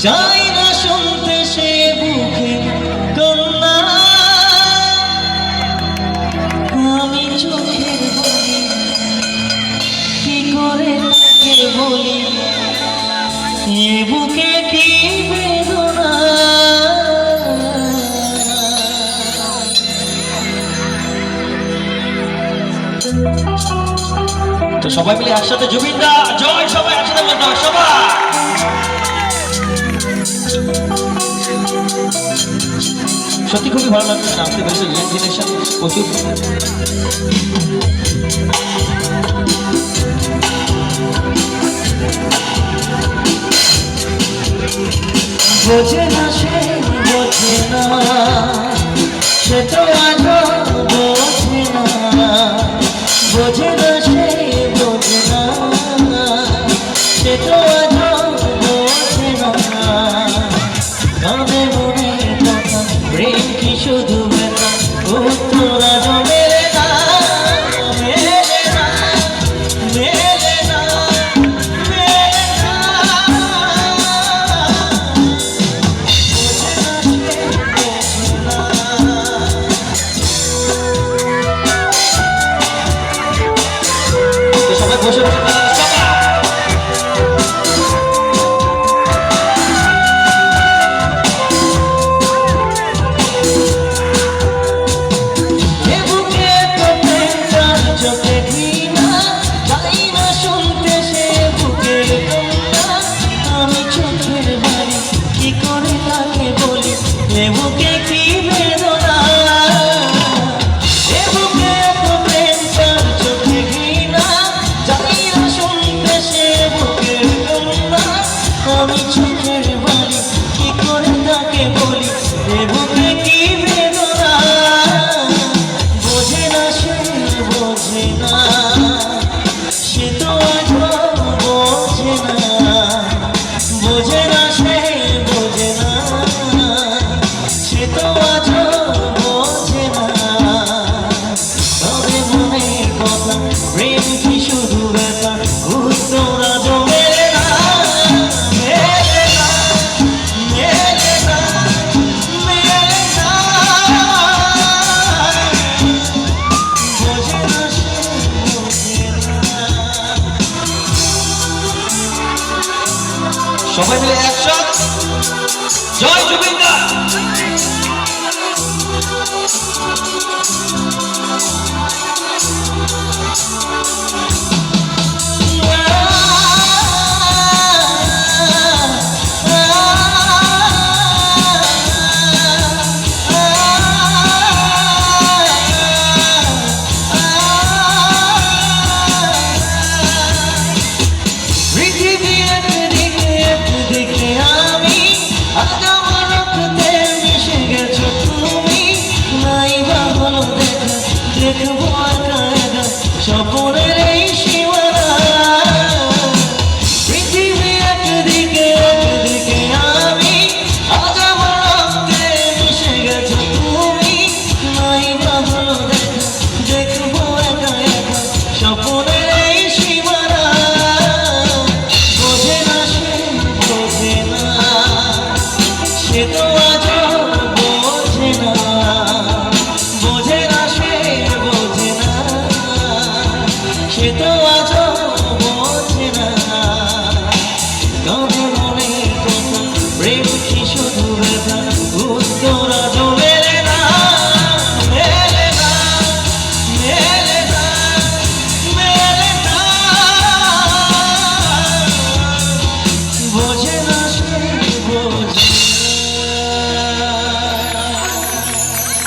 চাই না শুনতে সে বুকে কন্যা, আমি চোখের বলি কি করে তাকে বলি এ বুকে কি বেদনা। তো সবাই মিলে একসাথে জুবিন দা জয়, সবাই একসাথে বলতে হবে সবাই। সত্যি খুবই ভালো লাগছে নাচতে পেরেছে, ইয়াং জেনারেশন প্রচুর। বোঝে না সে বোঝে না, সে তো আজও বোঝে না, বোঝে না সে বোঝে না, সে তো আজও বোঝে না। কাঁদে মনে কথা প্রেম কি শুধু ব্যথা, উত্তর আজও মেলে না, মেলে না, মেলে না, মেলে না। সবাই বসে চোখে ঘৃণা, চাই না শুনতে সে বুকের কন্যা, আমি চোখের বাড়ি কি করে তাকে বলি এ বুকে কি বেদনা। এ বুকে এত প্রেম তার চোখে ঘৃণা, চাই না শুনতে সে বুকের কন্যা, আমি চোখের বাড়ি কি করে তাকে বলি এ বুকে কি বেদনা। বোঝে না সে বোঝে না, সে তো আজও বোঝে না, বোঝে না সে বোঝে না, সে তো আজও বোঝে না। তবে মনে কথা প্রেম কি শুধু ব্যথা, উত্তর আজও মেলে না, মেলে না, মেলে না, মেলে না। বোঝে না সে বোঝে না। সবাই মিলে একসাথে জয় জুবিন দা। পৃথিবী একদিকে একদিকে আমি, আজ আমার রক্তে মিশে গেছো তুমি, নাই বা হলো দেখা, দেখবো একা একা স্বপ্নের এই সীমানা। পৃথিবী একদিকে একদিকে আমি, আজ আমার রক্তে মিশে গেছো তুমি, নাই বা হলো দেখা, দেখবো একা একা স্বপ্নের এই সীমানা। বোঝে না সে বোঝে না, সে তো আজও বোঝে না, বোঝে না সে বোঝে না, সে তো আজও বোঝে না। কাঁদে মনে কথা প্রেম কি শুধু ব্যথা, উত্তর আজও মেলে না, মেলে না, মেলে না, মেলে না। বোঝে না